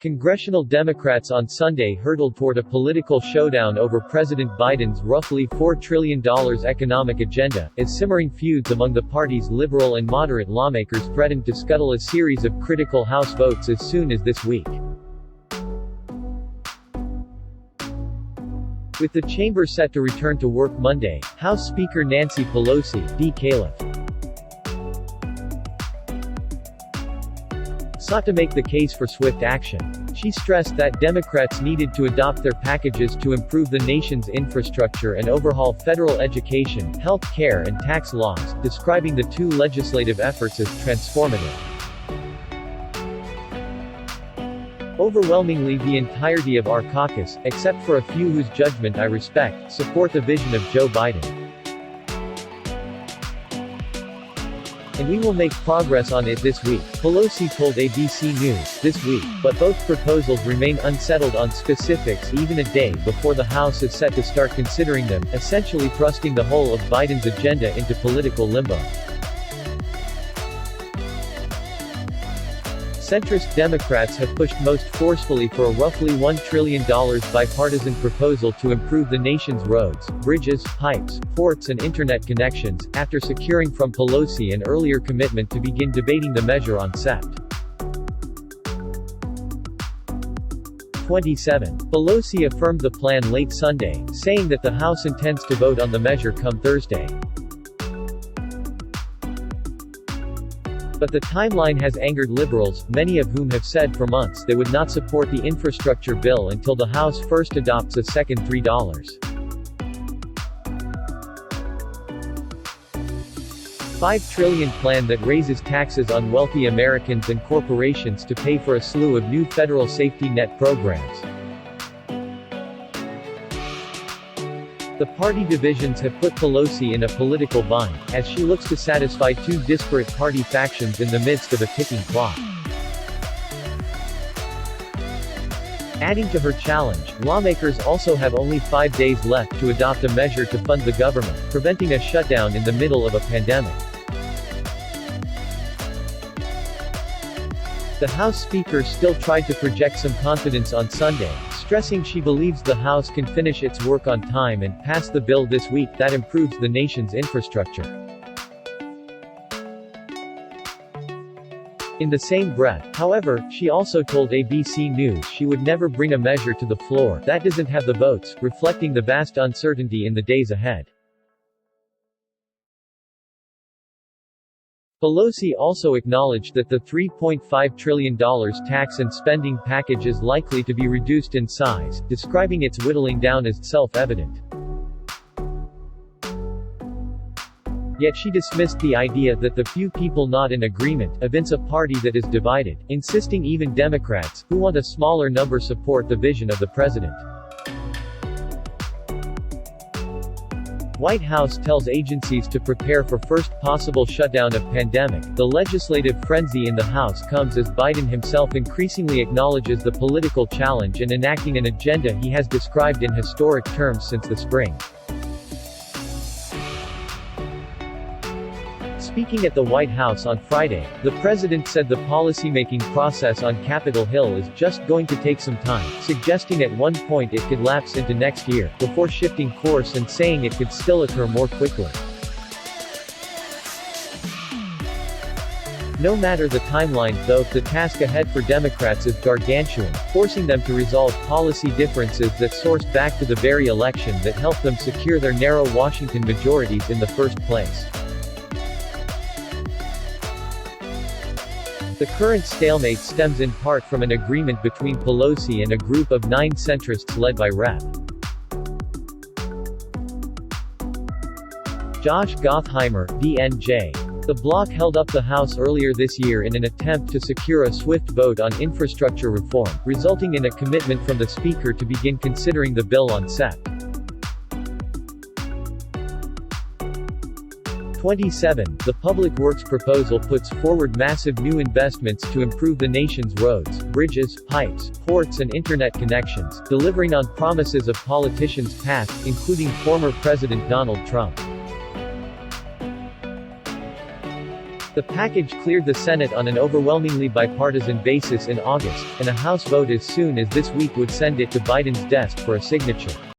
Congressional Democrats on Sunday hurtled toward a political showdown over President Biden's roughly $4 trillion economic agenda, as simmering feuds among the party's liberal and moderate lawmakers threatened to scuttle a series of critical House votes as soon as this week. With the chamber set to return to work Monday, House Speaker Nancy Pelosi, D. Caliph, sought to make the case for swift action. She stressed that Democrats needed to adopt their packages to improve the nation's infrastructure and overhaul federal education, health care and tax laws, describing the two legislative efforts as transformative. Overwhelmingly the entirety of our caucus, except for a few whose judgment I respect, support the vision of Joe Biden. And we will make progress on it this week, Pelosi told ABC News, this week, but both proposals remain unsettled on specifics even a day before the House is set to start considering them, essentially thrusting the whole of Biden's agenda into political limbo. Centrist Democrats have pushed most forcefully for a roughly $1 trillion bipartisan proposal to improve the nation's roads, bridges, pipes, ports and internet connections, after securing from Pelosi an earlier commitment to begin debating the measure on Sept. 27. Pelosi affirmed the plan late Sunday, saying that the House intends to vote on the measure come Thursday. But the timeline has angered liberals, many of whom have said for months they would not support the infrastructure bill until the House first adopts a second $3. $5 trillion plan that raises taxes on wealthy Americans and corporations to pay for a slew of new federal safety net programs. The party divisions have put Pelosi in a political bind, as she looks to satisfy two disparate party factions in the midst of a ticking clock. Adding to her challenge, lawmakers also have only 5 days left to adopt a measure to fund the government, preventing a shutdown in the middle of a pandemic. The House Speaker still tried to project some confidence on Sunday, stressing she believes the House can finish its work on time and pass the bill this week that improves the nation's infrastructure. In the same breath, however, she also told ABC News she would never bring a measure to the floor that doesn't have the votes, reflecting the vast uncertainty in the days ahead. Pelosi also acknowledged that the $3.5 trillion tax and spending package is likely to be reduced in size, describing its whittling down as self-evident. Yet she dismissed the idea that the few people not in agreement evince a party that is divided, insisting even Democrats, who want a smaller number, support the vision of the president. White House tells agencies to prepare for first possible shutdown of pandemic. The legislative frenzy in the House comes as Biden himself increasingly acknowledges the political challenge and enacting an agenda he has described in historic terms since the spring. Speaking at the White House on Friday, the president said the policymaking process on Capitol Hill is just going to take some time, suggesting at one point it could lapse into next year, before shifting course and saying it could still occur more quickly. No matter the timeline, though, the task ahead for Democrats is gargantuan, forcing them to resolve policy differences that source back to the very election that helped them secure their narrow Washington majorities in the first place. The current stalemate stems in part from an agreement between Pelosi and a group of 9 centrists led by Rep. Josh Gottheimer, DNJ. The bloc held up the House earlier this year in an attempt to secure a swift vote on infrastructure reform, resulting in a commitment from the Speaker to begin considering the bill on Sept. 27. The Public Works proposal puts forward massive new investments to improve the nation's roads, bridges, pipes, ports and internet connections, delivering on promises of politicians past, including former President Donald Trump. The package cleared the Senate on an overwhelmingly bipartisan basis in August, and a House vote as soon as this week would send it to Biden's desk for a signature.